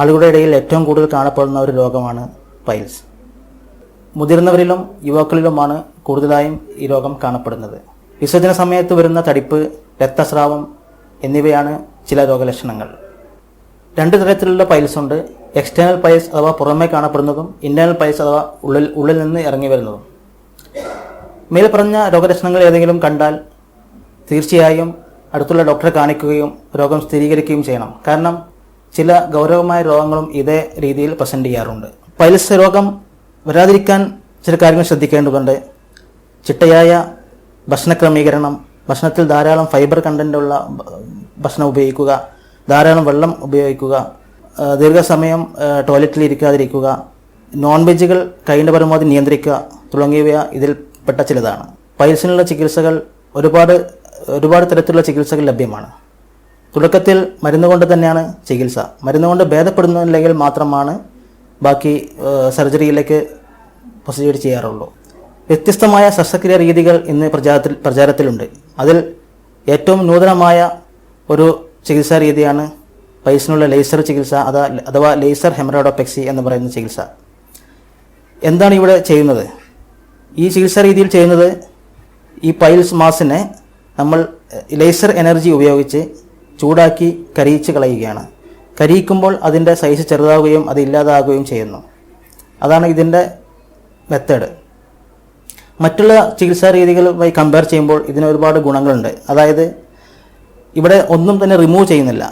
ആളുകളുടെ ഇടയിൽ ഏറ്റവും കൂടുതൽ കാണപ്പെടുന്ന ഒരു രോഗമാണ് പൈൽസ്. മുതിർന്നവരിലും യുവാക്കളിലുമാണ് കൂടുതലായും ഈ രോഗം കാണപ്പെടുന്നത്. വിസർജന സമയത്ത് വരുന്ന തടിപ്പ്, രക്തസ്രാവം എന്നിവയാണ് ചില രോഗലക്ഷണങ്ങൾ. രണ്ട് തരത്തിലുള്ള പൈൽസ് ഉണ്ട്. എക്സ്റ്റേണൽ പൈൽസ് അഥവാ പുറമേ കാണപ്പെടുന്നതും ഇന്റേണൽ പൈൽസ് അഥവാ ഉള്ളിൽ നിന്ന് ഇറങ്ങി വരുന്നതും. മേൽ പറഞ്ഞ രോഗലക്ഷണങ്ങൾ ഏതെങ്കിലും കണ്ടാൽ തീർച്ചയായും അടുത്തുള്ള ഡോക്ടറെ കാണിക്കുകയും രോഗം സ്ഥിരീകരിക്കുകയും ചെയ്യണം. കാരണം ചില ഗൗരവമായ രോഗങ്ങളും ഇതേ രീതിയിൽ പ്രസന്റ് ചെയ്യാറുണ്ട്. പൈൽസ് രോഗം വരാതിരിക്കാൻ ചില കാര്യങ്ങൾ ശ്രദ്ധിക്കേണ്ടതുണ്ട്. ചിട്ടയായ ഭക്ഷണ ക്രമീകരണം, ഭക്ഷണത്തിൽ ധാരാളം ഫൈബർ കണ്ടന്റുള്ള ഭക്ഷണം ഉപയോഗിക്കുക, ധാരാളം വെള്ളം ഉപയോഗിക്കുക, ദീർഘസമയം ടോയ്ലറ്റിൽ ഇരിക്കാതിരിക്കുക, നോൺ വെജുകൾ കഴിയുന്ന പരമാവധി നിയന്ത്രിക്കുക തുടങ്ങിയവ ഇതിൽപ്പെട്ട ചിലതാണ്. പൈൽസിനുള്ള ചികിത്സകൾ ഒരുപാട് തരത്തിലുള്ള ചികിത്സകൾ ലഭ്യമാണ്. തുടക്കത്തിൽ മരുന്ന് കൊണ്ട് തന്നെയാണ് ചികിത്സ. മരുന്ന് കൊണ്ട് ഭേദപ്പെടുന്നില്ലെങ്കിൽ മാത്രമാണ് ബാക്കി സർജറിയിലേക്ക് പ്രൊസീജിയർ ചെയ്യാറുള്ളൂ. വ്യത്യസ്തമായ ശസ്ത്രക്രിയാ രീതികൾ ഇന്ന് പ്രചാരത്തിലുണ്ട്. അതിൽ ഏറ്റവും നൂതനമായ ഒരു ചികിത്സാ രീതിയാണ് പൈൽസിനുള്ള ലേസർ ചികിത്സ അഥവാ ലേസർ ഹെമറോയിഡോപെക്സി എന്ന് പറയുന്ന ചികിത്സ. എന്താണ് ഇവിടെ ചെയ്യുന്നത്? ഈ ചികിത്സാ രീതിയിൽ ചെയ്യുന്നത് ഈ പൈൽസ് മാസിനെ നമ്മൾ ലേസർ എനർജി ഉപയോഗിച്ച് ചൂടാക്കി കരിയിച്ച് കളയുകയാണ്. കരിയിക്കുമ്പോൾ അതിൻ്റെ സൈസ് ചെറുതാവുകയും അത് ഇല്ലാതാകുകയും ചെയ്യുന്നു. അതാണ് ഇതിൻ്റെ മെത്തേഡ്. മറ്റുള്ള ചികിത്സാ രീതികളുമായി കമ്പയർ ചെയ്യുമ്പോൾ ഇതിന് ഒരുപാട് ഗുണങ്ങളുണ്ട്. അതായത് ഇവിടെ ഒന്നും തന്നെ റിമൂവ് ചെയ്യുന്നില്ല.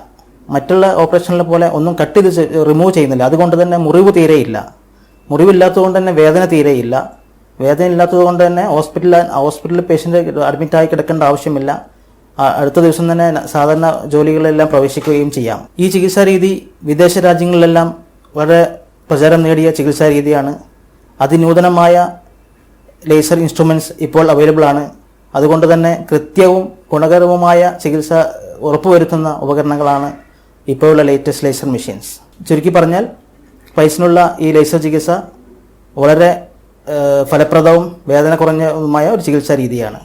മറ്റുള്ള ഓപ്പറേഷനിലെ പോലെ ഒന്നും കട്ട് ചെയ്ത് റിമൂവ് ചെയ്യുന്നില്ല. അതുകൊണ്ട് തന്നെ മുറിവ് തീരെയില്ല. മുറിവില്ലാത്തതുകൊണ്ട് തന്നെ വേദന തീരെയില്ല. വേദന ഇല്ലാത്തത് കൊണ്ട് തന്നെ ഹോസ്പിറ്റലിൽ പേഷ്യൻ്റ് അഡ്മിറ്റായി കിടക്കേണ്ട ആവശ്യമില്ല. അടുത്ത ദിവസം തന്നെ സാധാരണ ജോലികളെല്ലാം പ്രവേശിക്കുകയും ചെയ്യാം. ഈ ചികിത്സാ രീതി വിദേശ രാജ്യങ്ങളിലെല്ലാം വളരെ പ്രചാരം നേടിയ ചികിത്സാ രീതിയാണ്. അതിനൂതനമായ ലേസർ ഇൻസ്ട്രുമെൻറ്റ്സ് ഇപ്പോൾ അവൈലബിൾ ആണ്. അതുകൊണ്ട് തന്നെ കൃത്യവും ഗുണകരവുമായ ചികിത്സ ഉറപ്പുവരുത്തുന്ന ഉപകരണങ്ങളാണ് ഇപ്പോഴുള്ള ലേറ്റസ്റ്റ് ലേസർ മെഷീൻസ്. ചുരുക്കി പറഞ്ഞാൽ പൈൽസിനുള്ള ഈ ലേസർ ചികിത്സ വളരെ ഫലപ്രദവും വേദന കുറഞ്ഞതുമായ ഒരു ചികിത്സാ രീതിയാണ്.